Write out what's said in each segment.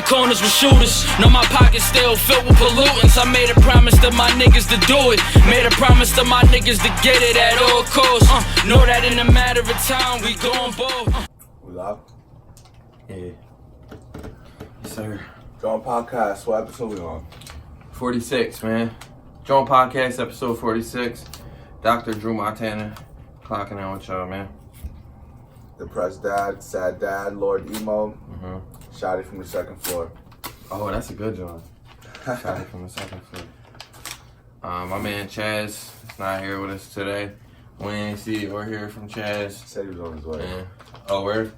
corners with shooters. Know my pockets still filled with pollutants. I made a promise to my niggas to do it. Made a promise to my niggas to get it at all costs. Know that in a matter of time we gon' ball. We live? Yeah. Yes, sir. Jawn Podcast, what episode we on? 46, man. Jawn Podcast, episode 46. Dr. Drew Montana clocking in with y'all, man. Depressed dad, sad dad, Lord Emo. Shotty from the second floor. Oh, that's a good one. Shotty from the second floor. My man Chaz is not here with us today. We ain't see or hear from Chaz. Said he was on his way. Yeah. Oh, where?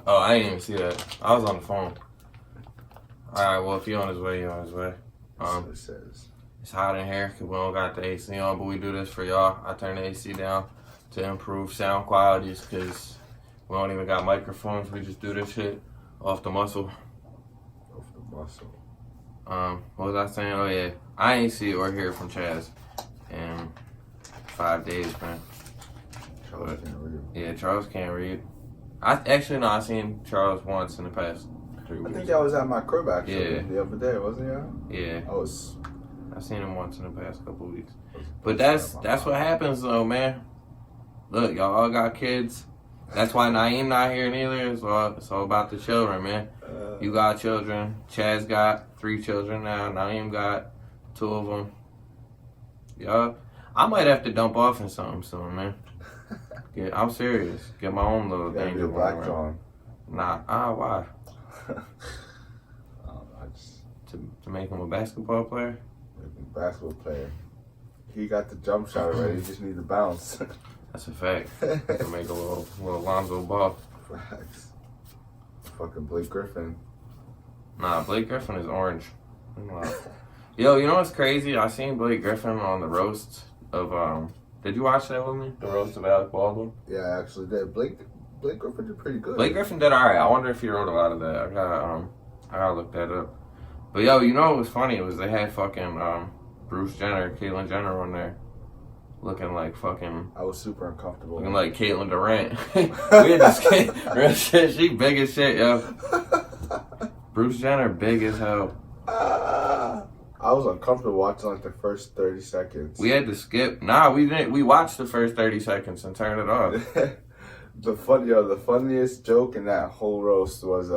Oh, I didn't even see that. I was on the phone. Alright, well, if you're on his way, you're on his way. That's what it says. It's hot in here because we don't got the AC on, but we do this for y'all. I turn the AC down to improve sound qualities because we don't even got microphones. We just do this shit off the muscle. Off the muscle. What was I saying? Oh, yeah. I ain't see or hear from Chaz in 5 days, man. Charles can't read. Yeah, Charles can't read. I seen Charles once in the past 3 weeks. I think y'all was at my crib actually Yeah. the other day, wasn't y'all? Yeah. I seen him once in the past couple of weeks. But that's what happens though, man. Look, y'all all got kids. That's why Naeem not here neither. It's all about the children, man. You got children. Chaz got 3 children now. Naeem got 2 of them. Y'all, I might have to dump off in something soon, man. Yeah, I'm serious. Get my own little thing. Be a black John. Nah, why? To make him a basketball player? Basketball player. He got the jump shot already. He just needs to bounce. That's a fact. To make a little Lonzo Ball. Facts. Fucking Blake Griffin. Nah, Blake Griffin is orange. Yo, you know what's crazy? I seen Blake Griffin on the roast of Did you watch that with me? The roast of Alec Baldwin? Yeah, I actually did. Blake Griffin did pretty good. Blake Griffin did alright. I wonder if he wrote a lot of that. I gotta look that up. But yo, you know what was funny? It was they had fucking Bruce Jenner, Caitlyn Jenner on there. Looking like fucking... I was super uncomfortable. Looking like Caitlyn Durant. We had this kid, real shit, she big as shit, yo. Bruce Jenner big as hell. I was uncomfortable watching like the first 30 seconds. We had to skip. Nah, we didn't. We watched the first 30 seconds and turned it off. The funniest joke in that whole roast was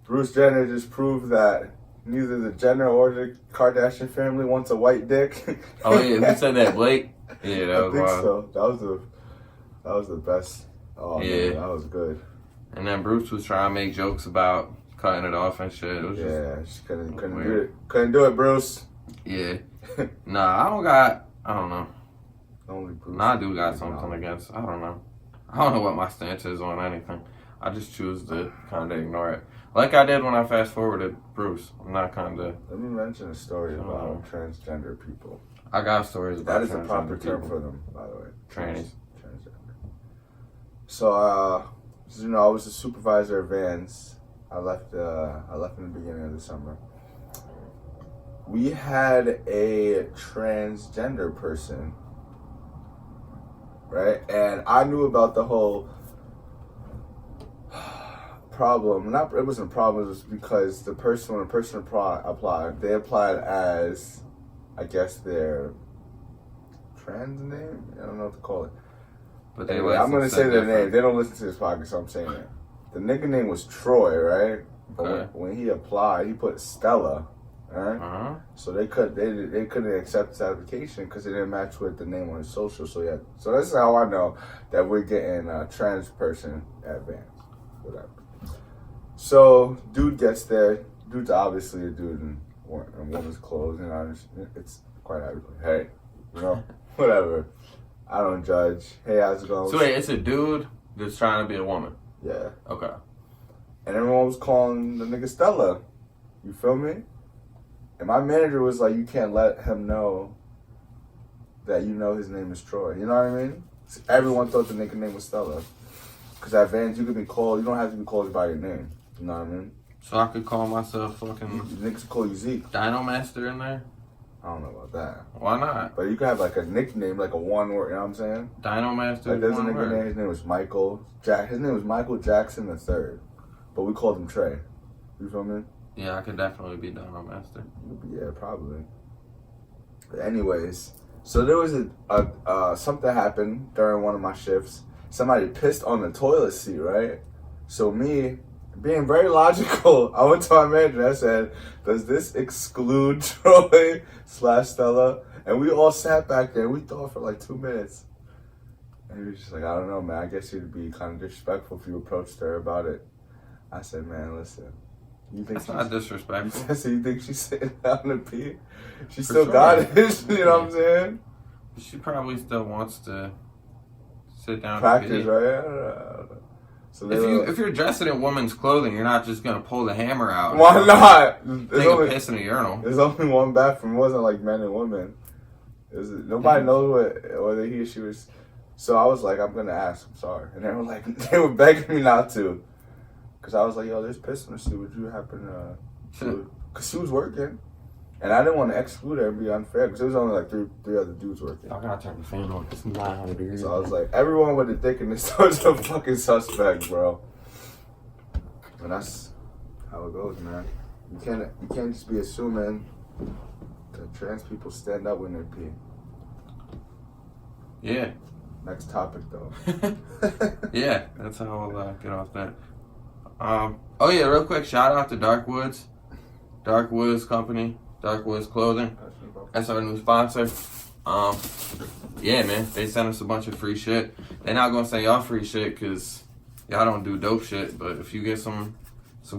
Bruce Jenner just proved that neither the Jenner or the Kardashian family wants a white dick. Oh yeah, who said that? Blake? Yeah, that was wild. So. That was the best. Oh yeah, man, that was good. And then Bruce was trying to make jokes about cutting it off and shit. It was just couldn't do it. Couldn't do it, Bruce. Yeah. Nah, I don't know. Only Bruce. Nah, I do got something against. I don't know what my stance is on anything. I just choose to kind of ignore it. Like I did when I fast forwarded Bruce. I'm not kind of... Let me mention a story about transgender people. I got stories about transgender people. That is a proper term for them, by the way. Trannies. Transgender. So, I was a supervisor of vans. I left in the beginning of the summer. We had a transgender person, right? And I knew about the whole problem. It wasn't a problem. It was because when a person applied, they applied as, I guess, their trans name. I don't know what to call it. But anyway, I'm gonna say their name. They don't listen to this podcast, so I'm saying it. The nigga name was Troy, right? Okay. But when he applied, he put Stella, right? So they couldn't accept his application because it didn't match with the name on his social. So that's how I know that we're getting a trans person at Vans, whatever. So dude gets there. Dude's obviously a dude in woman's clothes, and it's quite obvious. Hey, whatever. I don't judge. Hey, how's it going? So wait, it's a dude that's trying to be a woman. Yeah. Okay. And everyone was calling the nigga Stella. You feel me? And my manager was like, you can't let him know that his name is Troy. You know what I mean? So everyone thought the nigga name was Stella. Because at Vans, you can be called, you don't have to be called by your name. You know what I mean? So I could call myself fucking... Niggas call you Zeke. Dino Master in there? I don't know about that. Why not? But you could have like a nickname, like a one word, you know what I'm saying? Dino Master. Like his name was Michael. His name was Michael Jackson III. But we called him Trey. You feel me? Yeah, I could definitely be down on master. Yeah, probably. But anyways, so there was something happened during one of my shifts. Somebody pissed on the toilet seat, right? So me, being very logical, I went to my manager. I said, "Does this exclude Troy / Stella?" And we all sat back there. We thought for like 2 minutes. And he was just like, "I don't know, man. I guess you'd be kind of disrespectful if you approached her about it." I said, "Man, listen. You think That's not disrespectful." So you think she's sitting down to pee? She For still sure. got it. You know what I'm saying? She probably still wants to sit down Practice, and pee. right? So If you're dressed in women's clothing, you're not just gonna pull the hammer out. and why not? Take a piss in a urinal. There's only one bathroom. It wasn't like men and women. Nobody knows whether he or she was. So I was like, I'm gonna ask. I'm sorry, and they were begging me not to, because I was like, yo, there's piss in the suit. Would you happen to? Because she was working, and I didn't want to exclude her and be unfair, because there was only like three other dudes working. I gotta turn the fan on. It's 900 degrees. So I was like, everyone with a dick in this towards a fucking suspect, bro. And that's how it goes, man. You can't just be assuming that trans people stand up when they pee. Yeah. Next topic, though. Yeah, that's how I'll get off that. Oh yeah, real quick, shout out to Dark Woods Company, Dark Woods Clothing. That's our new sponsor. Yeah, man, they sent us a bunch of free shit. They're not gonna send y'all free shit because y'all don't do dope shit. But if you get some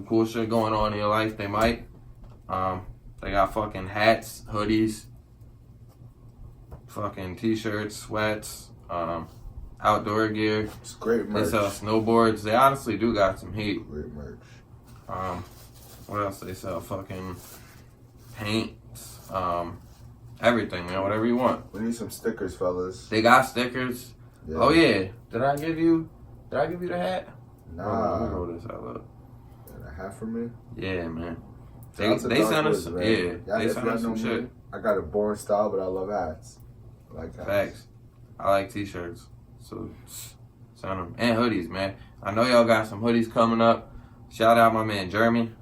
cool shit going on in your life, they might. They got fucking hats, hoodies, fucking t-shirts, sweats, outdoor gear. It's great merch. They sell snowboards. They honestly do got some heat. Great merch. What else they sell? Fucking paint, everything, man. Whatever you want. We need some stickers, fellas. They got stickers. Yeah. Oh yeah. Did I give you the hat? Nah. Let me roll this out. Look. Got a hat for me? Yeah, man. They Shout out to sent Dark us. Woods, Yeah. man. They If sent y'all us some know shit. me, I got a boring style, but I love hats. I like hats. Facts. I like t-shirts. So send them and hoodies, man. I know y'all got some hoodies coming up. Shout out my man Jeremy.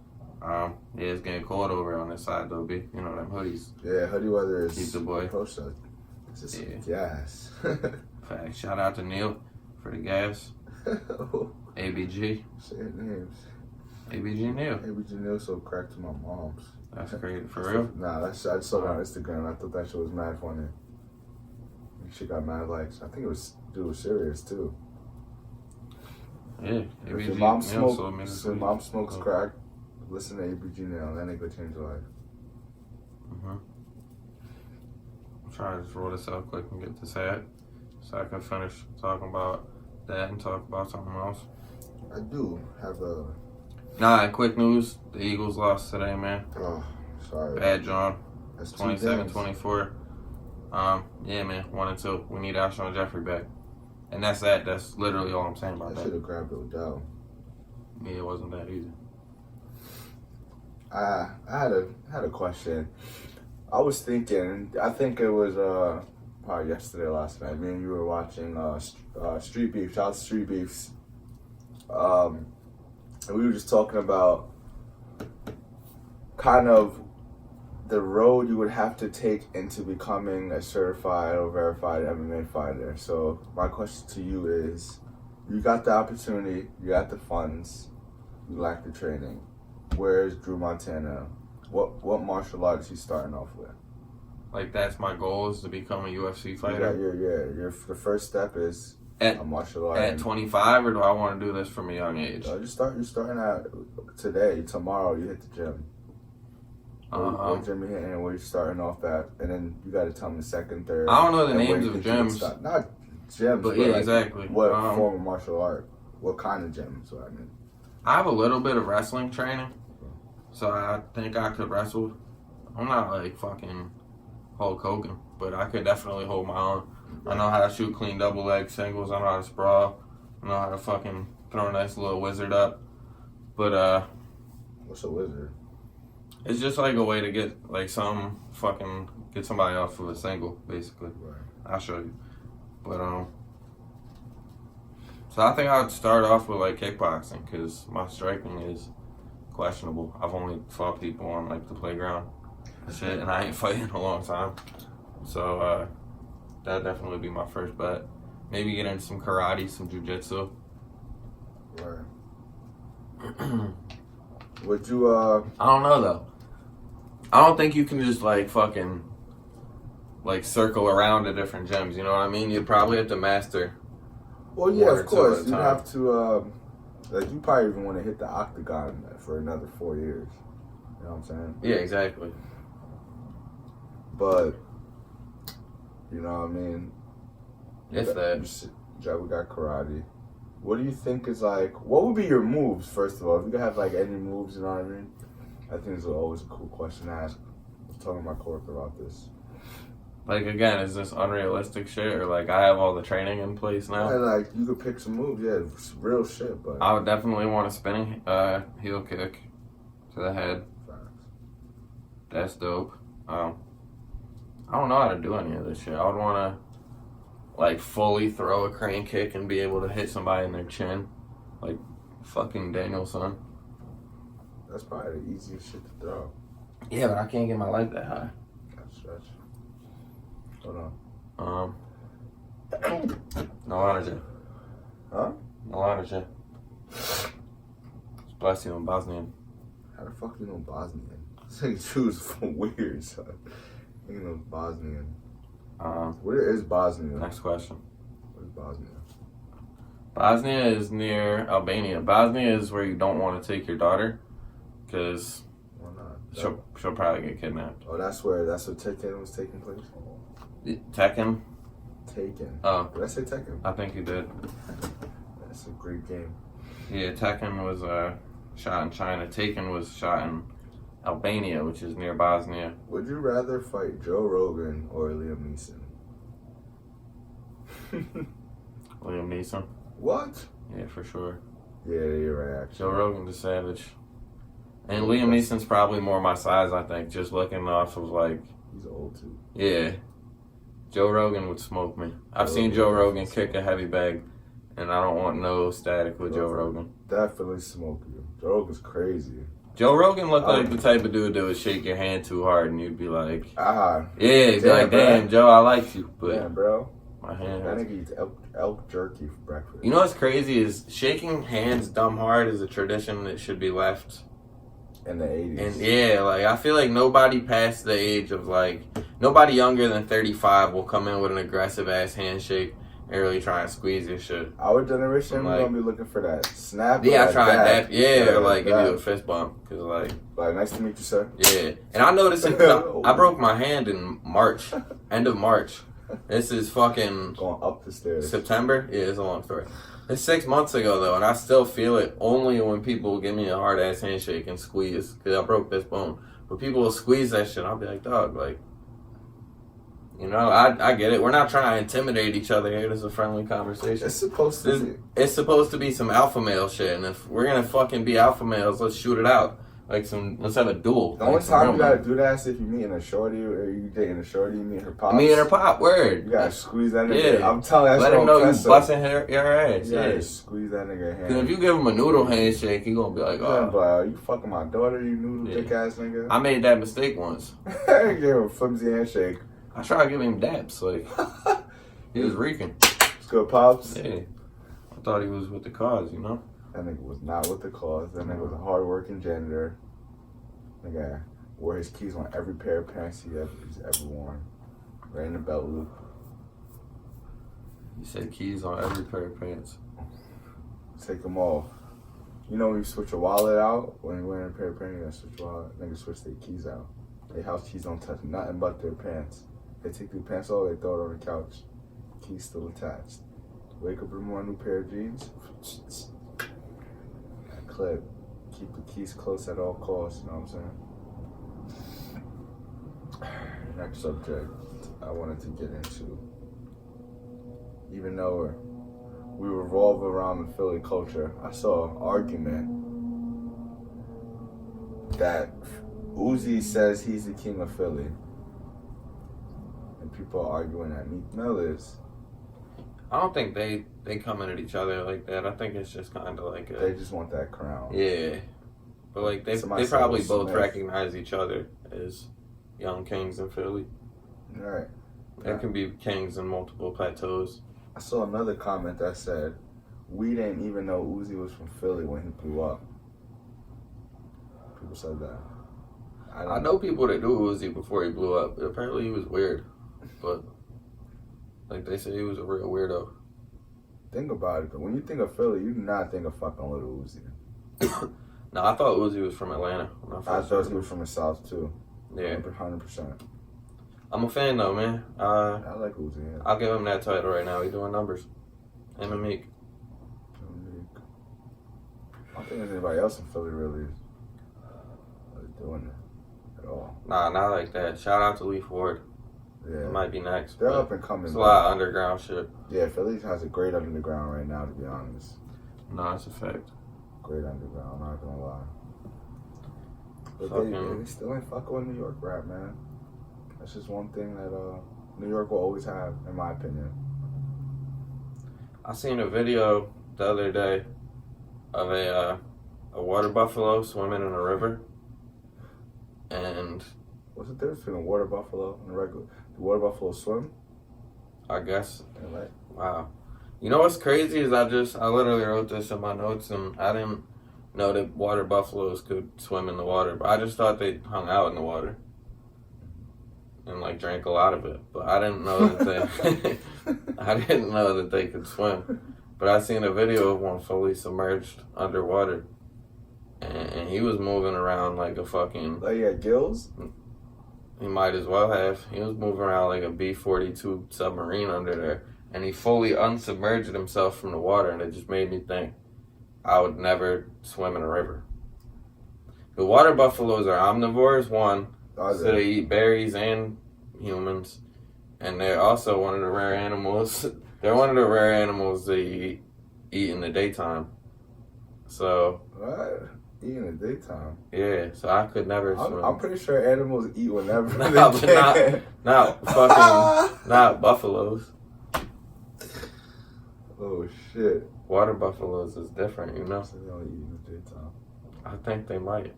Yeah, it's getting cold over on this side though, B. You know them hoodies. Yeah, hoodie weather is Keep the boy. approach that. This is some gas. Facts. Shout out to Neil for the gas. ABG. Shit names. ABG Neil. ABG Neil so cracked to my mom's. That's crazy. For real? Nah, I just saw that on Instagram. I thought that shit was mad funny. She got mad likes. I think it was serious too. Yeah. If ABG your mom Neil smokes crack, listen to ABG Neil. That nigga change your life. I'm trying to just roll this out quick and get this hat so I can finish talking about that and talk about something else. I do have a. Nah, quick news. The Eagles lost today, man. Oh, sorry. Bad, John. That's 27-24. Yeah, man. 1-2. We need Alshon Jeffrey back. And that's that. That's literally all I'm saying about I that. should have grabbed Odell. Yeah, it wasn't that easy. I had a question. I was thinking. I think it was probably yesterday, last night. Me and you were watching Street Beef. Shout out to Street Beefs. And we were just talking about kind of the road you would have to take into becoming a certified or verified MMA fighter. So my question to you is, you got the opportunity, you got the funds, you lack the training. Where's Drew Montana? What martial arts he starting off with? Like, that's my goal, is to become a UFC fighter. The first step is At a martial art. At 25, or do I want to do this from a young age? You're starting out today. Tomorrow you hit the gym. What gym you hitting and where you starting off at, and then you got to tell me second, third. I don't know the and where names you of think you can gyms. start. Not gyms, But but yeah, like exactly. What form of martial art? What kind of gym? Is what I mean. I have a little bit of wrestling training, so I think I could wrestle. I'm not like fucking Hulk Hogan, but I could definitely hold my own. I know how to shoot clean double leg singles. I know how to sprawl. I know how to fucking throw a nice little wizard up. But What's a wizard? it's just like a way to get like get somebody off of a single, basically. Right. I'll show you. But so I think I would start off with like kickboxing, because my striking is questionable. I've only fought people on like the playground and shit, and I ain't fighting in a long time. So that'd definitely be my first bet. Maybe get into some karate, some jujitsu. Right. Would you I don't know though. I don't think you can just like fucking like circle around to different gyms, you know what I mean? You'd probably have to master. Well, yeah, of course. You'd have to like you probably even want to hit the octagon for another 4 years. You know what I'm saying? Yeah, exactly. But you know what I mean? If that. We got karate. What do you think is like? What would be your moves? First of all, if you could have like any moves, you know what I mean? I think it's always a cool question to ask. I was talking to my coworker about this. Like again, is this unrealistic shit or like I have all the training in place now? Yeah, like you could pick some moves. Yeah, it's real shit. But I would definitely want a spinning heel kick to the head. Facts. That's dope. I don't know how to do any of this shit. I would want to like fully throw a crane kick and be able to hit somebody in their chin, like fucking Danielson. That's probably the easiest shit to throw. Yeah, but I can't get my leg that high. That's stretch. Hold on. No energy. Huh? No energy. Bless you in Bosnian. How the fuck you know Bosnian? This nigga choose from weird, son. You know Bosnian. Where is Bosnia? Next question. Where's Bosnia? Bosnia is near Albania. Bosnia is where you don't want to take your daughter, because why not? She'll probably get kidnapped. Oh, that's where Tekken was taking place? Tekken? Taken. Oh. Did I say Tekken? I think you did. That's a great game. Yeah, Tekken was shot in China. Taken was shot in Albania, which is near Bosnia. Would you rather fight Joe Rogan or Liam Neeson? Liam Neeson? What? Yeah, for sure. Yeah, you're right, actually. Joe Rogan's a savage. And Liam Neeson's probably more my size, I think, just looking off of like... He's old too. Yeah. Joe Rogan would smoke me. I've seen Joe Rogan kick a heavy bag, and I don't want no static with Joe Rogan. Definitely smoke you. Joe Rogan's crazy. Joe Rogan looked like the type of dude that would shake your hand too hard, and you'd be like... Yeah, you'd be like, damn, Joe, I like you, but... Damn, bro. My hand That nigga eats elk jerky for breakfast. You know what's crazy is shaking hands dumb hard is a tradition that should be left in the 80s. And yeah, like I feel like nobody past the age of like nobody younger than 35 will come in with an aggressive ass handshake and really try and squeeze your shit. Our generation, we're gonna be looking for that snap. Yeah, I tried that. Yeah, or like give you a fist bump because like nice to meet you, sir. Yeah, and I noticed it. I broke my hand in March, end of March. This is fucking going up the stairs. September. Yeah, it's a long story. It's 6 months ago though, and I still feel it only when people give me a hard ass handshake and squeeze because I broke this bone. But people will squeeze that shit. I'll be like, dog, like, you know, I get it. We're not trying to intimidate each other here. This is a friendly conversation. It's supposed to be. It's supposed to be some alpha male shit, and if we're gonna fucking be alpha males, let's shoot it out. Like let's have a duel. The only time you gotta do that is if you meeting a shorty or you dating a shorty, you meet her pop. Me and her pop, word. You gotta squeeze that nigga. Yeah. I'm telling you, let him know you busting your ass. Yeah, squeeze that nigga hand. Cause if you give him a noodle handshake, he gonna be like, oh, you fucking my daughter, you noodle dick ass nigga. I made that mistake once. I gave him a flimsy handshake. I tried to give him daps, like he was reeking. Let's go, pops. Yeah, I thought he was with the cause, you know. That nigga was not with the cause. That nigga was a hard-working janitor. Nigga wore his keys on every pair of pants he's ever worn. Right in the belt loop. You said keys on every pair of pants. Take them off. You know when you switch your wallet out, when you're wearing a pair of pants, you gotta switch your wallet. Niggas switch their keys out. Their house keys don't touch nothing but their pants. They take their pants off, they throw it on the couch. Keys still attached. Wake up in the morning, new pair of jeans. That clip. Keep the keys close at all costs, you know what I'm saying? Next subject I wanted to get into. Even though we revolve around the Philly culture, I saw an argument that Uzi says he's the king of Philly. And people are arguing that Meek Mill is. I don't think they come in at each other like that. I think it's just kind of like they just want that crown. Yeah. But like they Somebody probably said both Smith. recognize each other as young kings in Philly. Right. There can be kings in multiple plateaus. I saw another comment that said, "We didn't even know Uzi was from Philly when he blew up." People said that. I know people that knew Uzi before he blew up. Apparently he was weird, but like they say, he was a real weirdo. Think about it, but when you think of Philly, you do not think of fucking Little Uzi. No, I thought Uzi was from Atlanta. I thought he was from the South too. Yeah, 100%. I'm a fan though, man. I like Uzi. Yeah. I'll give him that title right now. He's doing numbers. Him and Meek. I don't think there's anybody else in Philly really doing it at all. Nah, not like that. Shout out to Lee Ford. Yeah, It might be next. they're up and coming. It's a lot of underground shit. Yeah, Philly has a great underground right now, to be honest. No, it's a fact. Great underground, I'm not gonna lie. But they still ain't fucking with New York rap, man. That's just one thing that New York will always have, in my opinion. I seen a video the other day of a water buffalo swimming in a river, and What's the difference between a water buffalo and a regular? Do water buffalo swim? I guess, Like, wow. You know what's crazy is I literally wrote this in my notes, and I didn't know that water buffaloes could swim in the water, but I just thought they hung out in the water and like drank a lot of it. But I didn't know that they could swim. But I seen a video of one fully submerged underwater, and he was moving around like a fucking. Like, yeah, gills? He might as well have. He was moving around like a B-42 submarine under there. And he fully unsubmerged himself from the water. And it just made me think I would never swim in a river. The water buffaloes are omnivores, one. So they eat berries and humans. And they're also one of the rare animals. They're one of the rare animals that you eat in the daytime. So. What? Eat in the daytime? Yeah, so I could never swim. I'm pretty sure animals eat whenever they but not buffaloes. Oh shit! Water buffaloes is different, you know. So they don't eat in the daytime. I think they might.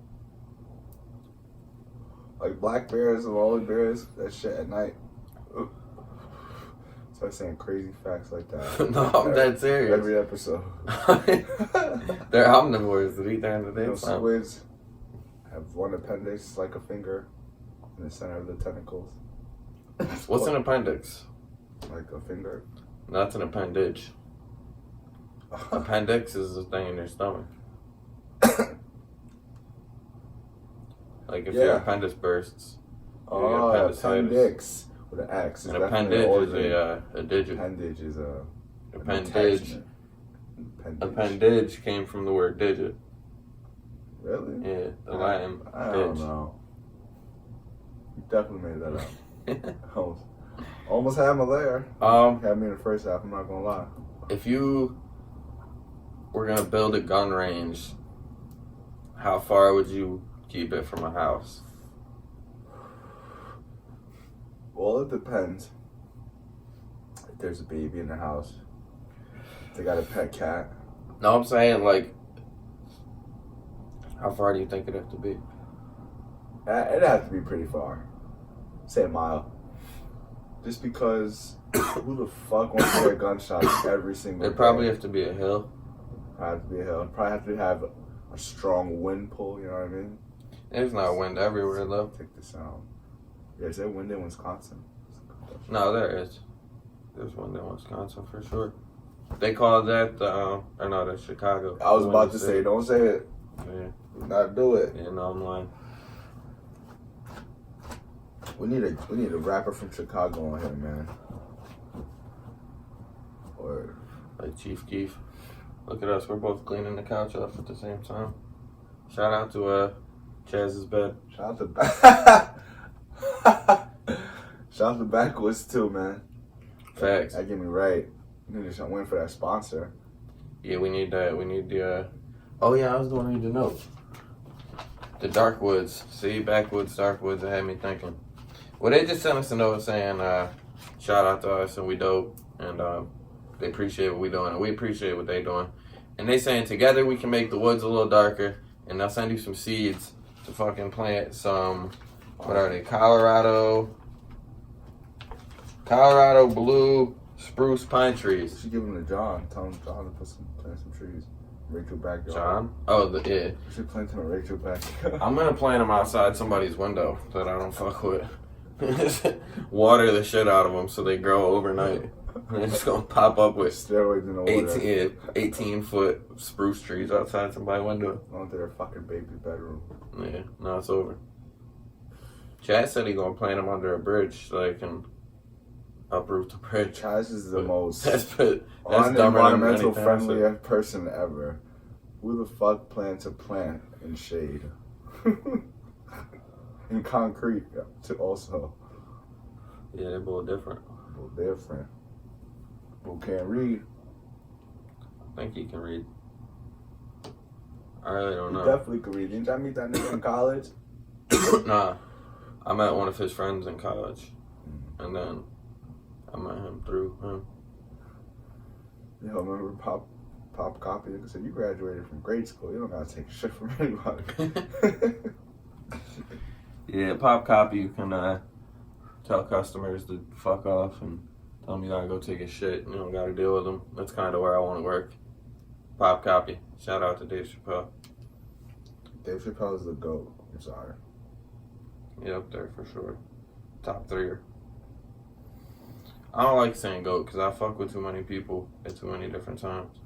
Like black bears and woolly bears, that shit at night. Start saying crazy facts like that. No, I'm dead serious. Every episode. They're omnivores that eat during the daytime. Squids have one appendix like a finger in the center of the tentacles. What's an appendix? Like a finger. No, that's an appendage. Appendix is the thing in your stomach. Like if your appendix bursts. Oh, appendix with an X. An appendage is a digit. Appendage is a appendage. Appendage came from the word digit. Really? Yeah, the Latin. I don't know. You definitely made that up. Almost had me there. Had me in the first half. I'm not gonna lie. If you were gonna build a gun range, how far would you keep it from a house? Well, it depends. If there's a baby in the house, if they got a pet cat. No, I'm saying like, how far do you think it'd have to be? It'd have to be pretty far. Say a mile. Just because who the fuck wants to hear gunshots every single day? It'd probably have to be a hill. Probably have to be a hill. Probably have to have a strong wind pull, you know what I mean? There's not wind everywhere though. Take the sound. Yeah, is there wind in Wisconsin? No, there is. There's wind in Wisconsin for sure. They call that or no, that's Chicago. I was about to say, don't say it. Yeah. Do not do it. Yeah, no, I'm lying. We need a rapper from Chicago on here, man. Or like Chief Keef. Look at us, we're both cleaning the couch off at the same time. Shout out to Chaz's bed. Shout out to Backwoods too, man. Facts. That get me right. We need to win for that sponsor. Yeah, we need that. We need the. Oh yeah, I was the one who need to know. The Dark Woods. See, Backwoods, Dark Woods. It had me thinking. Well, they just sent us a note saying, shout out to us and we dope, and they appreciate what we doing and we appreciate what they doing. And they saying together we can make the woods a little darker and they'll send you some seeds to fucking plant some, what are they, Colorado blue spruce pine trees. You should give them to Jawn. Tell him Jawn to plant some trees. Rachel backyard. Jawn? Oh, yeah. You should plant them in Rachel backyard. I'm gonna plant them outside somebody's window that I don't fuck with. Water the shit out of them so they grow overnight. And it's gonna pop up with steroids in the water. 18-foot spruce trees outside somebody's window. Onto their fucking baby bedroom. Yeah, now it's over. Chad said he gonna plant them under a bridge so they can uproot the bridge. Chaz is the most that's unenvironmental friendly person ever. Who the fuck plants a plant in shade? In concrete, also. Yeah, they're both different. Who can't read? I think he can read. I really don't know. He definitely can read. Didn't I meet that nigga in college? Nah. I met one of his friends in college. And then I met him through him. Yo, remember Pop Copy? Nigga said, you graduated from grade school. You don't gotta take shit from anybody. Yeah, Pop Copy, you can tell customers to fuck off and tell them you gotta go take a shit. You don't gotta deal with them. That's kind of where I want to work. Pop Copy. Shout out to Dave Chappelle. Dave Chappelle is the GOAT. I'm sorry. Yeah, up there for sure. Top 3. I don't like saying GOAT because I fuck with too many people at too many different times.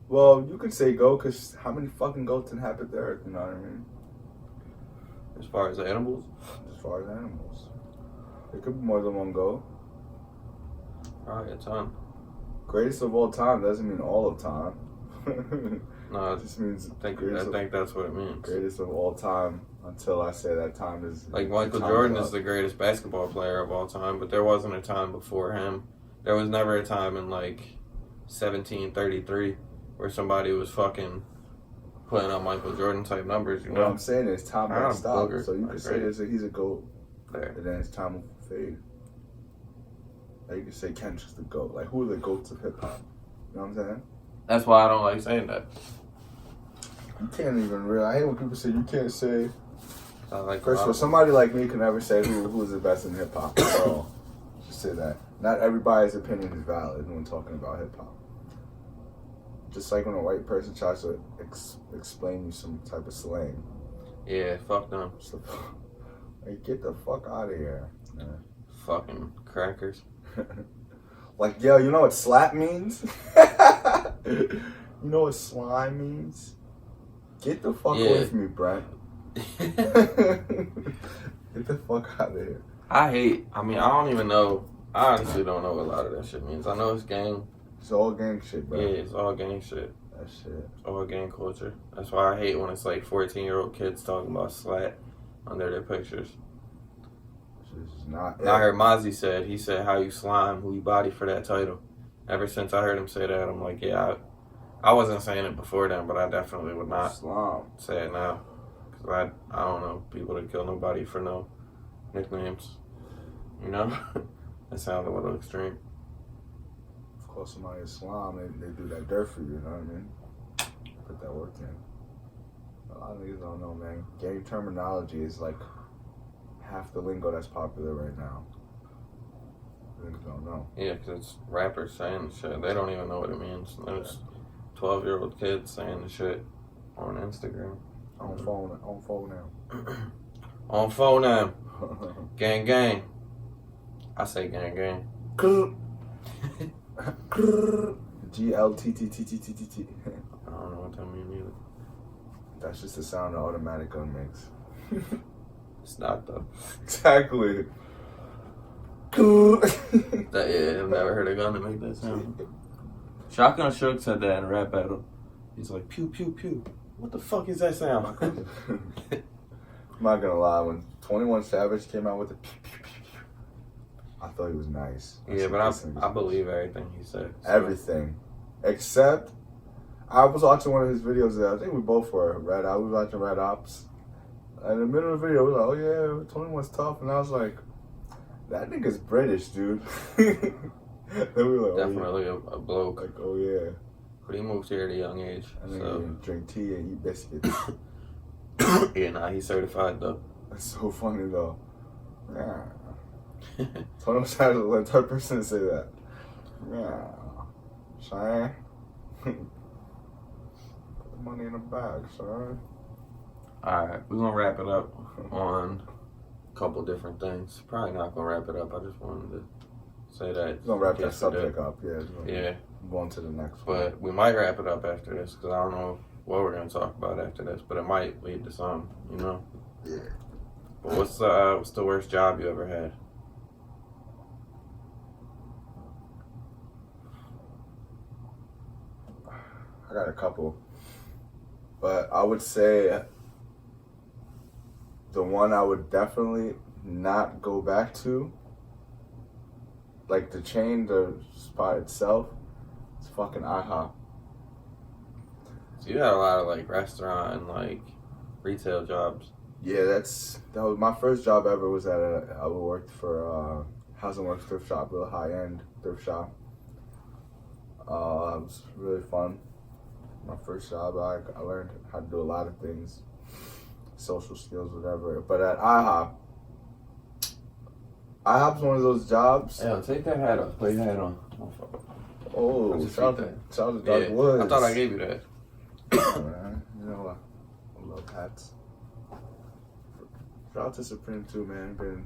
Well, you could say GOAT because how many fucking goats inhabit the earth? You know what I mean? As far as animals? As far as animals. There could be more than one GOAT. Probably a ton. Greatest of all time doesn't mean all of time. No, it just means I think that's what it means. Greatest of all time until I say that time is... Like Michael Jordan is the greatest basketball player of all time, but there wasn't a time before him. There was never a time in like 1733 where somebody was fucking putting up Michael Jordan type numbers, you know? What I'm saying is time don't stop. Booger. So you could say he's a GOAT, there. and then his time will fade. Like you could say Kendrick's the GOAT. Like, who are the GOATs of hip-hop? You know what I'm saying? That's why I don't like saying that. You can't even really... I hate when people say you can't say... Like First of all, somebody like me can never say who's the best in hip-hop at all. Just say that. Not everybody's opinion is valid when talking about hip-hop. Just like when a white person tries to explain you some type of slang. Yeah, fuck them. So, like, get the fuck out of here. Man. Fucking crackers. Like, yo, you know what slap means? You know what slime means? Get the fuck away from me, Brent. Get the fuck out of here. I don't even know. I honestly don't know what a lot of that shit means. I know it's gang. It's all gang shit, bro. Yeah, it's all gang shit. That shit. It's all gang culture. That's why I hate when it's like 14-year-old kids talking about slat under their pictures. It's not. I heard Mozzie said, how you slime, who you body for that title. Ever since I heard him say that, I'm like, yeah, I wasn't saying it before then, but I definitely would not say it now. Because I don't know people that kill nobody for no nicknames. You know? That sounds a little extreme. Of course, somebody is slime, they do that dirt for you, you know what I mean? Put that work in. A lot of niggas don't know, man. Gang terminology is like half the lingo that's popular right now. Niggas don't know. Yeah, because it's rappers saying shit. They don't even know what it means. There's 12-year-old kids saying the shit on Instagram. On phone now. On phone now. Gang gang. I say gang gang. GLTTTTTT. I don't know what that means either. That's just the sound an automatic gun makes. It's not though. Exactly. I've never heard a gun that make that sound. Shotgun Shook said that in a rap battle. He's like, pew pew pew. What the fuck is that sound? I'm not gonna lie, when 21 Savage came out with the pew pew pew pew, I thought he was nice. Yeah, but I believe everything he said. So. Everything. Except, I was watching one of his videos there. I think we both were. I was watching Red Ops. And in the middle of the video, we were like, oh yeah, 21's tough. And I was like, that nigga's British, dude. Then we were like, definitely a bloke. Like, oh yeah. but he moved here at a young age. And then So you drink tea and eat biscuits. yeah, nah, he's certified though. That's so funny though. Yeah. So I'm trying to let third person to say that. Yeah. Cheyenne. Put the money in the bag, son. Alright, we're gonna wrap it up on a couple different things. Probably not gonna wrap it up. I just wanted to say that. We're gonna wrap that subject up, yeah. Yeah. Go on to the next one. But we might wrap it up after this because I don't know what we're gonna talk about after this, but it might lead to something, you know. Yeah. But what's the worst job you ever had? I got a couple, but I would say the one I would definitely not go back to, like the chain, the spot itself, it's fucking IHOP. So you had a lot of like restaurant and like retail jobs. Yeah, that was my first job ever. Was I worked for Housing Works thrift shop, real high end thrift shop. It was really fun. My first job, I learned how to do a lot of things, social skills, whatever. But at IHOP's one of those jobs. Yeah, take that hat off. Put your hat on. Oh, shout out to Dark Yeah, Woods. I thought I gave you that. Man, you know what? I love hats. Shout out to Supreme too, man. Been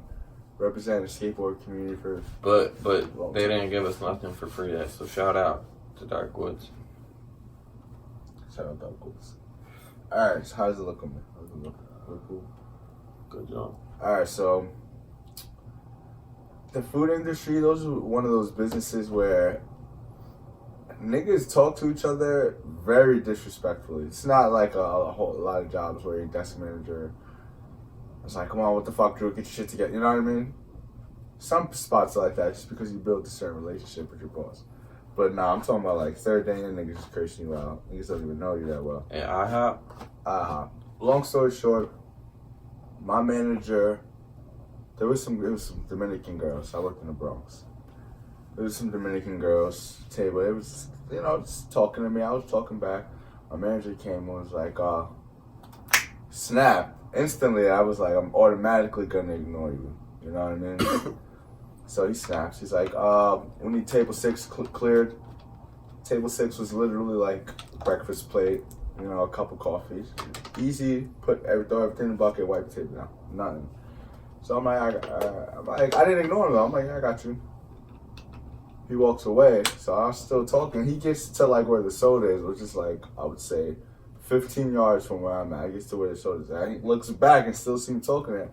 representing the skateboard community for. But they didn't give us nothing for free yet. So shout out to Dark Woods. Shout out Dark Woods. All right, so how's it looking, man? How's it look? Look cool. Good job. All right, so the food industry, those are one of those businesses where niggas talk to each other very disrespectfully. It's not like a whole lot of jobs where your desk manager is like, come on, what the fuck, Drew, get your shit together. You know what I mean? Some spots like that just because you build a certain relationship with your boss. But nah, I'm talking about like third day and niggas just cursing you out. Niggas don't even know you that well. And IHOP? Long story short, my manager, it was some Dominican girls. I worked in the Bronx. There was some Dominican girls table. It was, just talking to me. I was talking back. My manager came and was like, snap. Instantly, I was like, I'm automatically gonna ignore you. You know what I mean? So he snaps. He's like, we need table 6 cleared. Table 6 was literally like a breakfast plate, a cup of coffee. Easy, throw everything in the bucket, wipe the table down. Nothing. So I'm like, I didn't ignore him though. I'm like, I got you. He walks away, so I'm still talking. He gets to like where the soda is, which is like, I would say 15 yards from where I'm at. He gets to where the soda is at. He looks back and still see me talking there.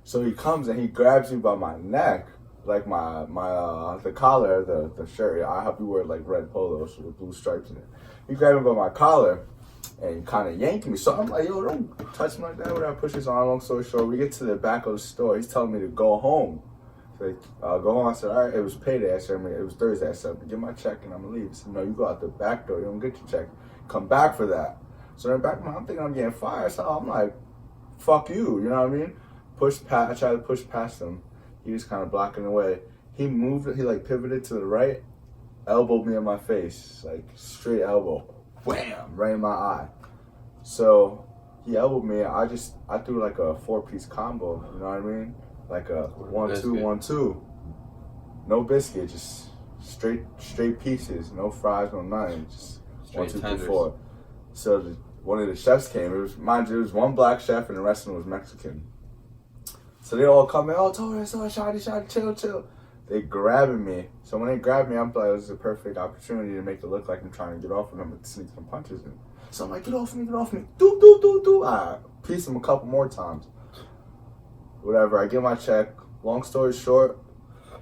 So he comes and he grabs me by my neck. Like the collar, the shirt. I hope you wear like red polos with blue stripes in it. He grabbed me by my collar and kind of yanked me. So I'm like, yo, don't touch me like that. Whatever. I push his arm. Long story short, we get to the back of the store. He's telling me to go home. So go home. I said, all right. It was payday. I said, it was Thursday. I said, get my check and I'm gonna leave. He said, no, you go out the back door. You don't get your check. Come back for that. So then back, I'm thinking I'm getting fired. So I'm like, fuck you. You know what I mean? I tried to push past him. He was kind of blocking the way. He moved, he like pivoted to the right, elbowed me in my face, like straight elbow. Wham! Right in my eye. So he elbowed me. I threw like a 4-piece combo, you know what I mean? Like a 1-2, 1-2. No biscuit, just straight pieces. No fries, no nothing. Just Straight 1, 2, 3, tenders. 4. So one of the chefs came. It was one black chef and the rest of them was Mexican. So they all come in, Torres, shawty, chill. They grabbing me. So when they grab me, I'm like, this is a perfect opportunity to make it look like I'm trying to get off of them and sneak some punches in. So I'm like, get off me. Do. I piece him a couple more times. Whatever, I get my check. Long story short,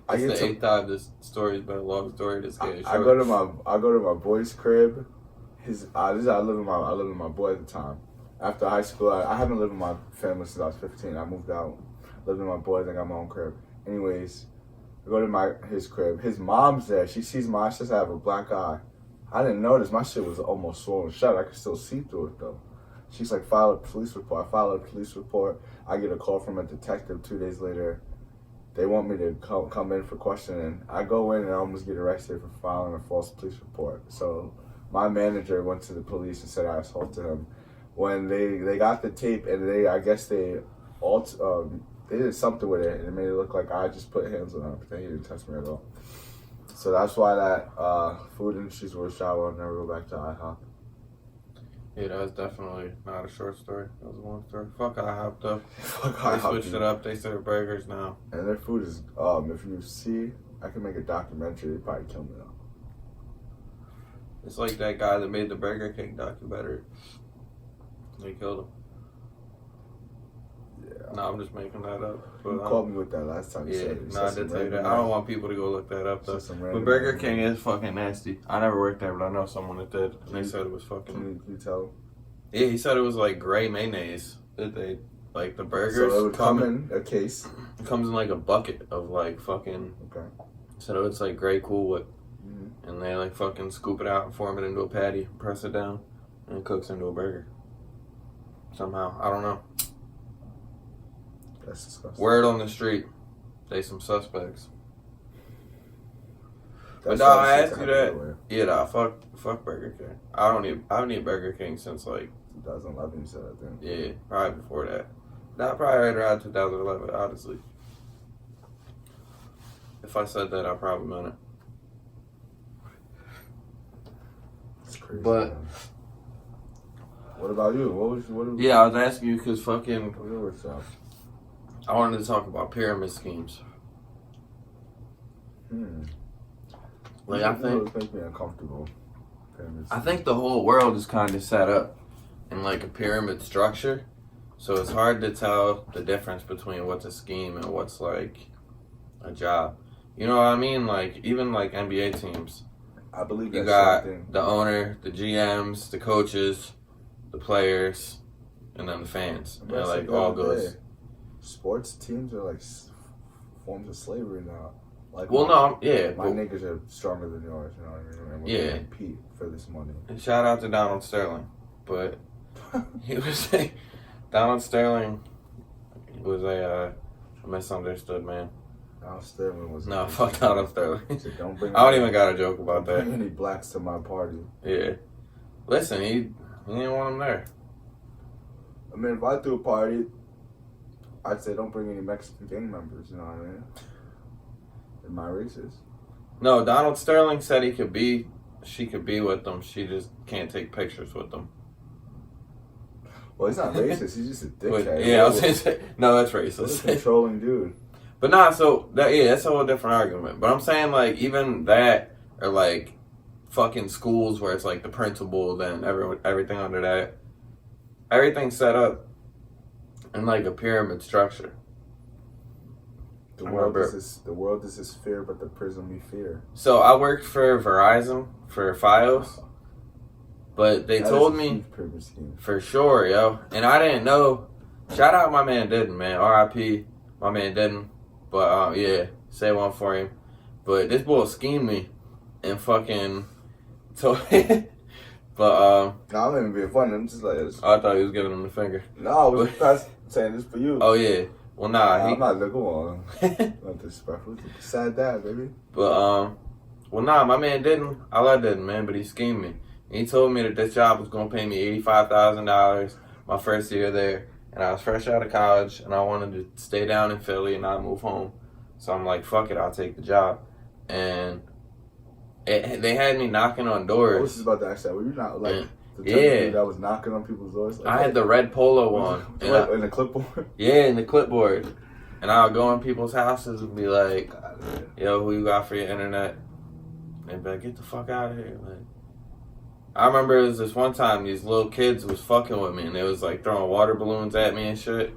I get the 8th time this story's been a long story. This game. I go to my boy's crib. I live with my boy at the time. After high school, I haven't lived with my family since I was 15. I moved out. Lived with my boys, I got my own crib. Anyways, I go to his crib. His mom's there. She sees my eyes. She says I have a black eye. I didn't notice. My shit was almost swollen shut. I could still see through it though. She's like, file a police report. I file a police report. I get a call from a detective 2 days later. They want me to come in for questioning. I go in and I almost get arrested for filing a false police report. So my manager went to the police and said I assaulted him. When they got the tape and I guess they did something with it and it made it look like I just put hands on him, but he didn't touch me at all. So that's why that food industry's worst job. I'll never go back to IHOP. Yeah, that was definitely not a short story. That was a long story. Fuck IHOP though. Fuck They IHOP. switched it up. They serve burgers now. And their food is, if you see, I can make a documentary. They'd probably kill me though. It's like that guy that made the Burger King documentary. They killed him. Yeah. No, I'm just making that up. You called me with that last time. You Yeah, said it. no, I did tell you that. I don't want people to go look that up though. But Burger King is fucking nasty. I never worked there, but I know someone that did. And they said it was fucking. Can you tell? Yeah, he said it was like gray mayonnaise. That they like the burgers. So it would come in a case. It comes in like a bucket of like fucking. Okay. So it's like gray Cool Whip. Mm-hmm. And they like fucking scoop it out and form it into a patty, press it down, and it cooks into a burger. Somehow. I don't know. That's disgusting. Word on the street. They some suspects. That's But dog, why I shit's asked you happening that. everywhere. Yeah, dog, fuck Burger King. I haven't eaten Burger King since like 2011, you said, I think. yeah, probably before that. Not probably right around 2011, honestly. If I said that, I probably meant it. It's crazy. But- man. What about you? What Yeah, I was asking you because fucking What was your worst job? I wanted to talk about pyramid schemes. Like I think It makes me uncomfortable. I think the whole world is kind of set up in like a pyramid structure, so it's hard to tell the difference between what's a scheme and what's like a job. You know what I mean? Like even like NBA teams, I believe you that's got something. the owner, the GMs, the coaches, the players, and then the fans. And That's like the all other goes. day. Sports teams are like forms of slavery now. Like Well, no, yeah. my But, niggas are stronger than yours. You know what I mean? And we're Yeah. gonna compete for this money. and shout out to Donald Sterling, but he was Donald Sterling was a misunderstood man. Donald Sterling was No, fuck Donald Sterling. He said, don't bring I don't even got a joke about don't that. bring any blacks to my party. Yeah. Listen, he didn't want him there. I mean, if I threw a party, I'd say don't bring any Mexican gang members. You know what I mean? Am I racist? No, Donald Sterling said she could be with them. She just can't take pictures with them. Well, he's not racist. He's just a But, dickhead. yeah, I was gonna say, no, that's He's a racist. controlling dude. But nah, so that's a whole different argument. But I'm saying like even that or like fucking schools where it's like the principal, then everything under that, everything's set up in like a pyramid structure. The world is his fear, but the prison we fear. So I worked for Verizon for Fios, but they That told is a me huge pyramid scheme. for sure, yo, and I didn't know. Shout out my man Didden, man. R.I.P. My man Didden. But yeah, say one for him. But this boy schemed me and fucking told but No, I'm not even being funny. I'm just like, I thought he was giving him the finger. no, I was saying this for you. Oh yeah. Well nah, I'm not looking on. Not disrespectful. Sad dad, baby. But well nah, my man Didden. I love Didden, man, but he schemed me. And he told me that this job was gonna pay me $85,000 my first year there. And I was fresh out of college, and I wanted to stay down in Philly and not move home. So I'm like, fuck it, I'll take the job. And they had me knocking on I doors. was just about to ask that. Were you not like the type of Yeah. dude that was knocking on people's doors? Like, I had the red polo on. like, in the clipboard. Yeah, in the clipboard. And I would go in people's houses and be like, God, man. yo, who you got for your internet? They'd be like, get the fuck out of here. Like, I remember it was this one time these little kids was fucking with me and they was like throwing water balloons at me and shit.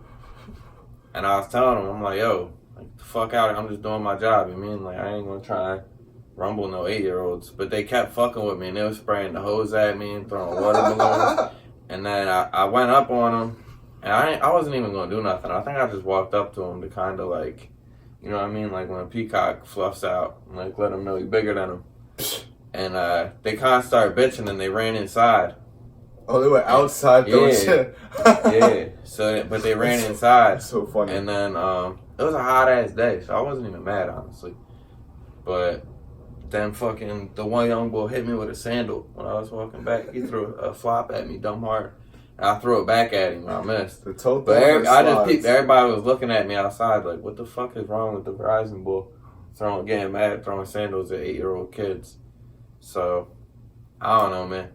And I was telling them, I'm like, yo, like the fuck out of here. I'm just doing my job. You mean like I ain't gonna try and rumble no 8-year-olds. But they kept fucking with me and they was spraying the hose at me and throwing water balloons. And then I went up on them and I wasn't even gonna do nothing. I think I just walked up to them to kind of like, you know what I mean? Like when a peacock fluffs out and like let them know you're bigger than them. And they kind of started bitching and they ran inside. Oh, they were outside throwing shit. Yeah. So, but they ran inside. That's so funny. And then it was a hot ass day, so I wasn't even mad, honestly. But then fucking the one young boy hit me with a sandal when I was walking back. He threw a flop at me, dumb hard. And I threw it back at him. I missed. The toe but I just peeped. Everybody was looking at me outside like, what the fuck is wrong with the Verizon bull? Getting mad, throwing sandals at 8-year-old kids. So, I don't know, man.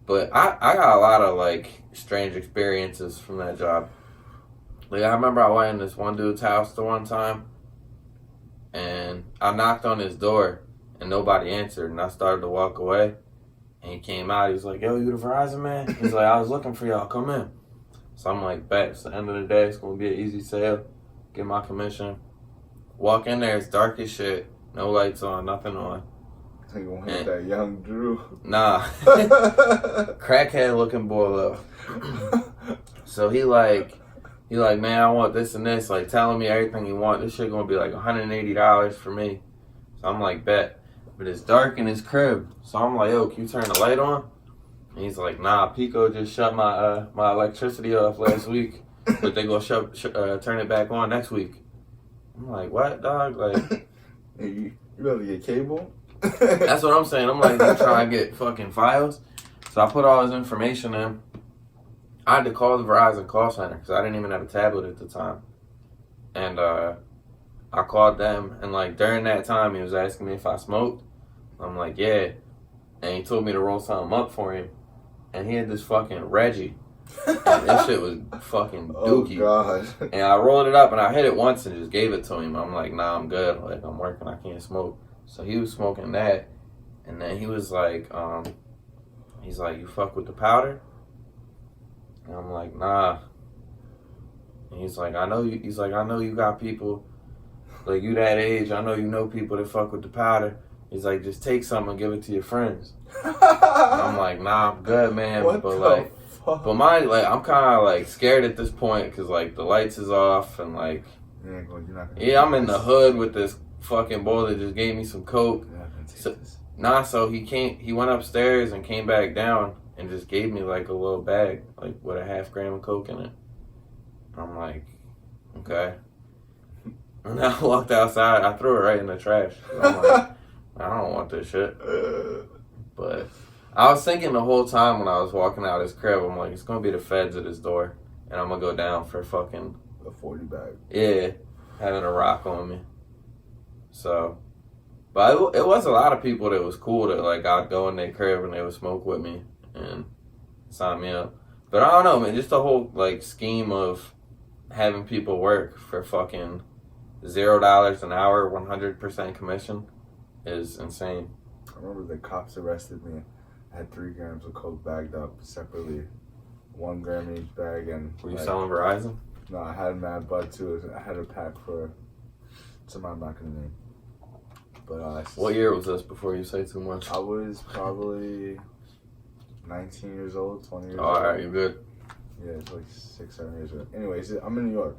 But I got a lot of, like, strange experiences from that job. Like, I remember I went in this one dude's house the one time, and I knocked on his door, and nobody answered, and I started to walk away, and he came out. He was like, yo, you the Verizon man? He's like, I was looking for y'all. Come in. So I'm like, bet. It's the end of the day. It's going to be an easy sale. Get my commission. Walk in there. It's dark as shit. No lights on. Nothing on. You gonna hit that young Drew? Nah. Crackhead looking boy though. So he like, man, I want this and this. Like telling me everything he want. This shit gonna be like $180 for me. So I'm like, bet. But it's dark in his crib. So I'm like, yo, can you turn the light on? And he's like, nah, Pico just shut my my electricity off last week. But they gonna turn it back on next week. I'm like, what, dog? Like, you better get cable? That's what I'm saying. I'm like, I'm trying to get fucking files. So I put all his information in. I had to call the Verizon call center because I didn't even have a tablet at the time. And I called them, and like during that time, he was asking me if I smoked. I'm like, yeah. And he told me to roll something up for him. And he had this fucking Reggie. And this shit was fucking dookie. Oh, God. And I rolled it up, and I hit it once and just gave it to him. I'm like, nah, I'm good. Like, I'm working. I can't smoke. So he was smoking that, and then he was like, he's like, you fuck with the powder? And I'm like, nah. And he's like, I know you got people, like you that age, I know you know people that fuck with the powder. He's like, just take some and give it to your friends. And I'm like, nah, I'm good, man. What but the like, fuck? but mine, like, I'm kind of like scared at this point because like the lights is off and like, yeah, I'm in the hood with this fucking boy that just gave me some coke. So he went upstairs and came back down and just gave me like a little bag, like with a half gram of coke in it. I'm like, okay. And I walked outside. I threw it right in the trash. I'm like, I don't want this shit. But I was thinking the whole time when I was walking out his crib, I'm like, it's gonna be the feds at his door, and I'm gonna go down for fucking a 40 bag. Yeah, having a rock on me. So, but it was a lot of people that was cool that like I'd go in their crib and they would smoke with me and sign me up. But I don't know, man, just the whole like scheme of having people work for fucking $0 an hour, 100% commission is insane. I remember the cops arrested me. I had 3 grams of coke bagged up separately, 1 gram in each bag, and were you selling Verizon? No, I had Mad Bud too. I had a pack for somebody I'm not gonna name. But what year was this? Before you say too much. I was probably 19 years old, 20 years old. All right, you're good. Yeah, it's like 6-7 years old. Anyways, I'm in New York.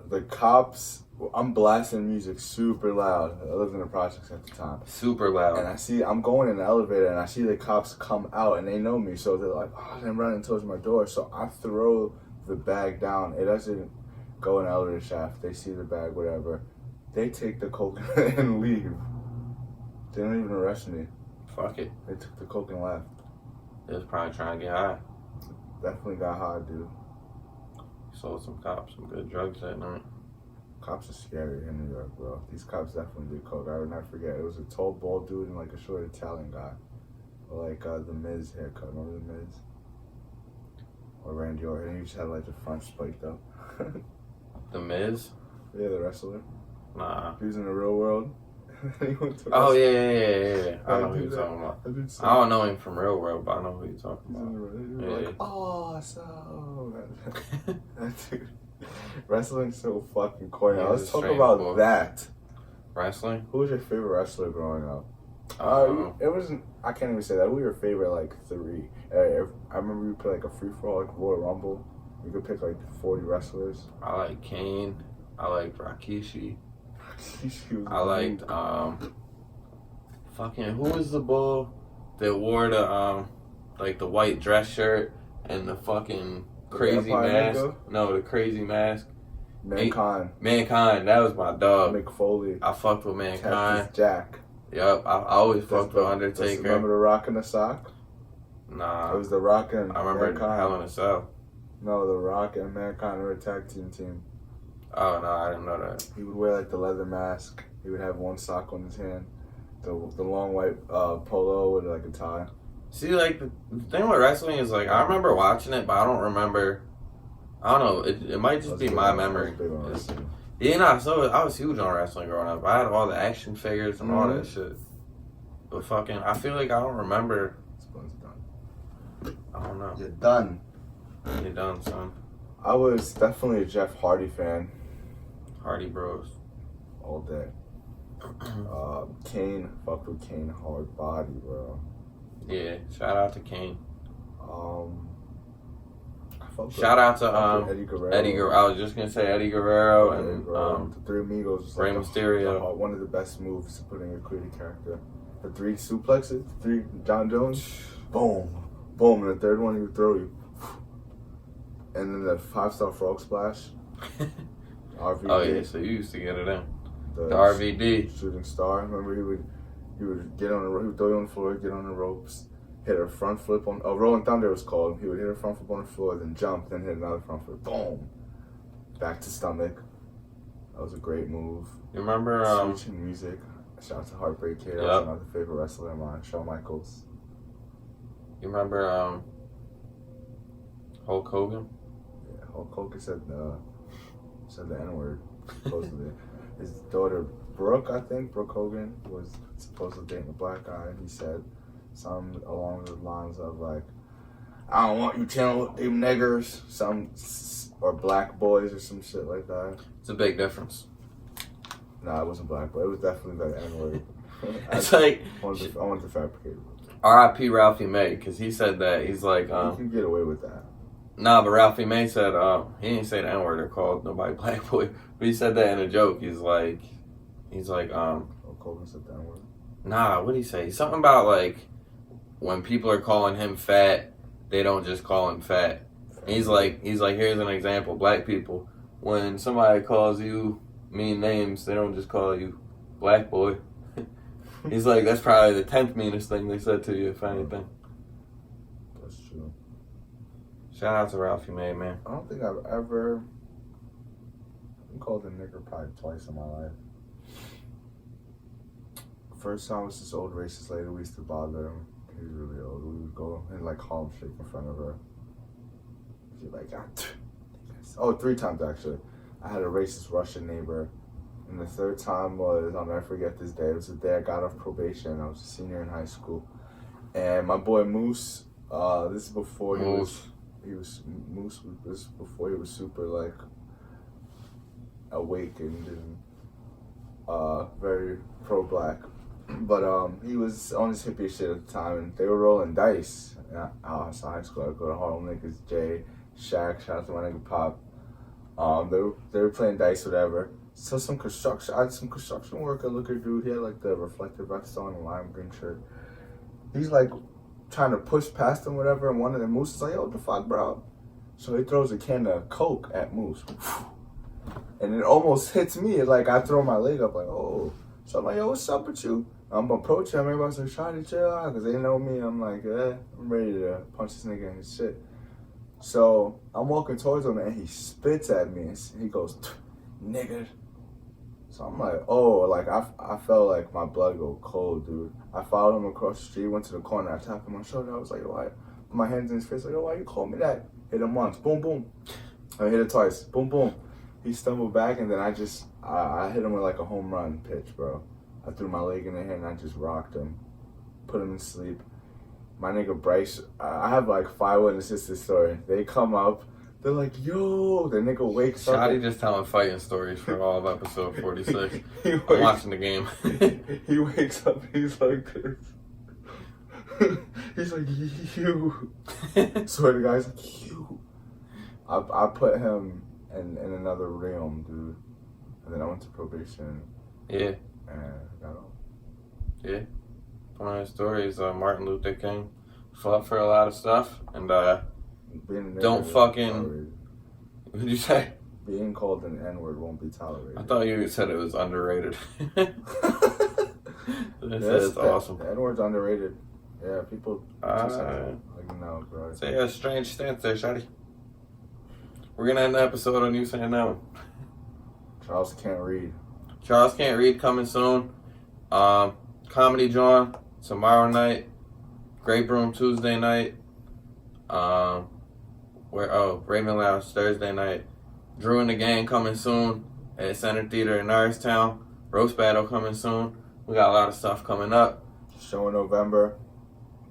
The cops. I'm blasting music super loud. I lived in the projects at the time. Super loud. And I'm going in the elevator and I see the cops come out and they know me. So they're like, oh, they're running towards my door. So I throw the bag down. It doesn't go in the elevator shaft. They see the bag, whatever. They take the coke and leave. They don't even arrest me. Fuck it. They took the coke and left. They was probably trying to get high. Definitely got high, dude. Sold some cops some good drugs that night. Cops are scary in New York, bro. These cops definitely do coke. I would not forget. It was a tall, bald dude and like a short Italian guy. Like the Miz haircut. Remember the Miz? Or Randy Orton. He just had like the front spiked up. The Miz? Yeah, the wrestler. Nah. He was in the real world. Oh, yeah. I know who you're talking about. I don't know him from Real World, but I know who you're talking about. Yeah. Like, awesome. That dude. Wrestling's so fucking corny. Yeah, Let's talk about that. Wrestling? Who was your favorite wrestler growing up? It wasn't. I can't even say that. Who were your favorite like 3? I remember you play like a free for all, like Royal Rumble. You could pick like 40 wrestlers. I like Kane. I liked Rikishi. I liked fucking who was the bull that wore the like the white dress shirt and the fucking crazy mask? Nigga? No, the crazy mask. Mankind. Mankind, that was my dog. Mick Foley. I fucked with Mankind. Jack. Yep, I always fucked with Undertaker. Remember the Rock and the Sock? Nah. It was the Rock and I remember Mankind. Hell in a Cell. No, the Rock and Mankind were a tag team. Oh, no, I didn't know that. He would wear like the leather mask. He would have one sock on his hand. The long white polo with like a tie. See, like, the thing with wrestling is, like, I remember watching it, but I don't remember. I don't know. It might just be my memory. Yeah, I was huge on wrestling growing up. I had all the action figures and all that shit. But fucking, I feel like I don't remember. Spoon's done. I don't know. You're done. You're done, son. I was definitely a Jeff Hardy fan. Hardy Bros. All day. Kane, fucked with Kane, hard body, bro. Yeah, shout out to Kane. Shout out to Eddie Guerrero. I was just gonna say Eddie Guerrero and the Three Amigos was Rey Mysterio. One of the best moves to put in your creative character. The 3 suplexes, 3 John Jones, boom, boom, and the third one he would throw you, and then the 5-star frog splash. RVD. Oh yeah, so you used to get it in. The RVD shooting star. Remember he would get on he would throw you on the floor, get on the ropes. Hit a front flip on Rolling Thunder it was called. He would hit a front flip on the floor, then jump, then hit another front flip. Boom. Back to stomach. That was a great move. You remember Switching music. Shout out to Heartbreak Kid. That was another favorite wrestler of mine, Shawn Michaels. You remember Hulk Hogan? Yeah, Hulk Hogan said the N-word, supposedly. His daughter Brooke Hogan, was supposed to date a black guy, and he said something along the lines of like, I don't want you telling them niggers, or black boys or some shit like that. It's a big difference. Nah, it wasn't black boy. It was definitely the N-word. It's like I wanted to fabricate it. R.I.P. Ralphie May, because he said that. He's like, you can get away with that. Nah, but Ralphie May said, he didn't say the N-word or called nobody black boy, but he said that in a joke. He's like, Hogan said the N-word. Nah, what'd he say? Something about like, when people are calling him fat, they don't just call him fat. And he's like, here's an example. Black people, when somebody calls you mean names, they don't just call you black boy. He's like, that's probably the 10th meanest thing they said to you, if anything. That's true. Shout out to Ralphie May, man. I don't think I've ever been called a nigger probably twice in my life. First time was this old racist lady. We used to bother him. He was really old. We would go and like Harlem Shake in front of her. She'd like, oh, 3 times actually. I had a racist Russian neighbor. And the 3rd time was, I'll never forget this day. It was the day I got off probation. I was a senior in high school. And my boy Moose, this is before Moose was before he was super like awakened and very pro-black. But he was on his hippie shit at the time, and they were rolling dice. Outside high school, I'd go to Harlem niggas, Jay, Shaq, shout out to my nigga Pop. They were playing dice, whatever. So I had some construction worker looker dude. He had like the reflective vest on, a lime green shirt. He's like trying to push past him, whatever, and one of them Moose is like, yo, what the fuck, bro? So he throws a can of Coke at Moose. And it almost hits me. It's like I throw my leg up like, oh. So I'm like, yo, what's up with you? I'm approaching him. Everybody's like, try to chill out, because they know me. I'm like, I'm ready to punch this nigga in his shit. So I'm walking towards him, and he spits at me. And he goes, nigga. So I'm like, oh, like I felt like my blood go cold, dude. I followed him across the street, went to the corner, I tapped him on my shoulder. I was like, why? Put my hands in his face, like, why you call me that? Hit him once, boom, boom. I hit it twice, boom, boom. He stumbled back, and then I hit him with like a home run pitch, bro. I threw my leg in the air, and I just rocked him, put him in sleep. My nigga Bryce, I have like 5 witnesses to this story. They come up. They're like, yo, the nigga wakes up. Shotty just telling fighting stories for all of episode 46. I'm watching the game. He wakes up, he's like this. He's like, you. Swear to God, he's like, you. I put him in another realm, dude. And then I went to probation. Yeah. And got off. Yeah. One of his stories, Martin Luther King fought for a lot of stuff, and don't fucking. What did you say? Being called an N-word won't be tolerated. I thought you said it was underrated. That's awesome. The N-word's underrated. Yeah, people just bro. Say a strange stance there, Shotty. We're gonna end the episode on you saying that one. Charles Can't Read. Charles Can't Read coming soon. Comedy Jawn tomorrow night. Grape Room Tuesday night. Raven Lounge Thursday night. Drew and the Gang coming soon at Center Theater in Norristown. Roast Battle coming soon. We got a lot of stuff coming up. Show in November.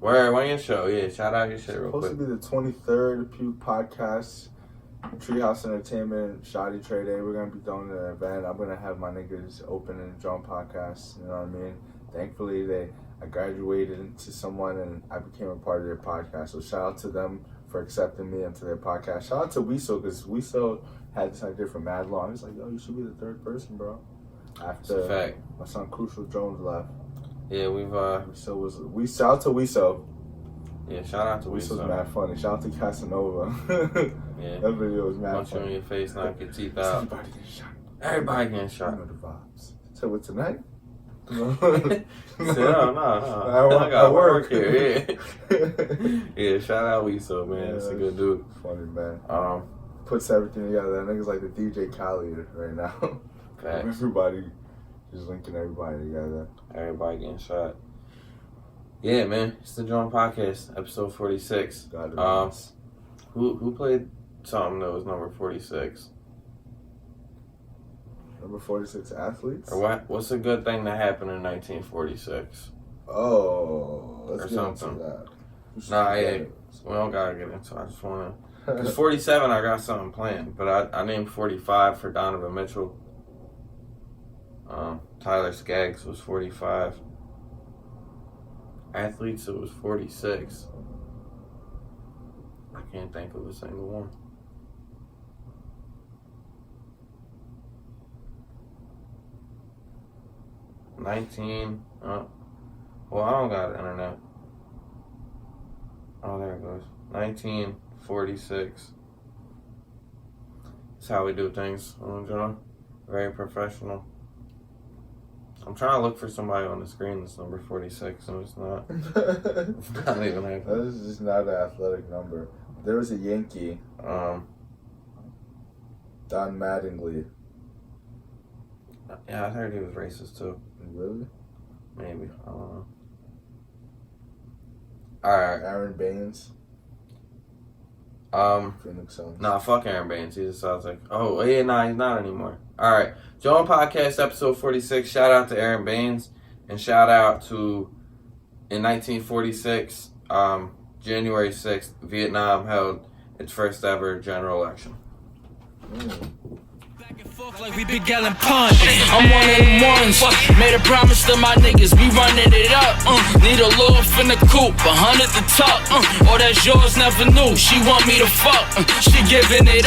Where? When your show? Yeah, shout out your shit real quick. Supposed to be the 23rd, Puke Podcast, Treehouse Entertainment, Shoddy Trade Day. We're going to be doing an event. I'm going to have my niggas open in the Jawn Podcast. You know what I mean? Thankfully, I graduated into someone and I became a part of their podcast. So shout out to them for accepting me into their podcast. Shout out to Weasel, because Weasel had this idea for mad long. He's like, yo, you should be the third person, bro. After my son Crucial Jones left. Yeah, we shout out to Weasel. Yeah, shout out to Weasel. Weasel's mad funny. Shout out to Casanova. Yeah. That video was mad Punch funny. you in your face, knock your teeth out. Everybody getting shot. Everybody getting shot. You know the vibes. So what, tonight? No. I got work here. Yeah. Yeah, shout out Weasel, man. It's a good dude. Funny, man. Puts everything together. That nigga's like the DJ Khaled right now. Facts. Everybody just linking everybody together. Everybody getting shot. Yeah, man. It's the Jawn Podcast, episode 46. Who played something that was number 46? Number 46 athletes? Or what's a good thing that happened in 1946? Oh, let's or get something. into that. We don't gotta get into it. I just wanna. Because 47, I got something planned, but I named 45 for Donovan Mitchell. Tyler Skaggs was 45. Athletes, it was 46. I can't think of a single one. Well, I don't got internet. Oh, there it goes. 1946. That's how we do things, John. Very professional. I'm trying to look for somebody on the screen that's number 46, and it's not. It's not even happening. That is just not an athletic number. There was a Yankee. Don Mattingly. Yeah, I heard he was racist too. Really? Maybe. I don't know. Alright. Aaron Baines. Phoenix Suns. Nah, fuck Aaron Baines. He just sounds like, oh, yeah, nah, he's not anymore. Alright. Jawn Podcast, episode 46. Shout out to Aaron Baines. And shout out to, in 1946, January 6th, Vietnam held its first ever general election. Like we big gallon punch. I'm one of them ones. Made a promise to my niggas, we running it up. Need a little finna coupe, 100 the top. All that's yours, never knew. She want me to fuck. She giving it up.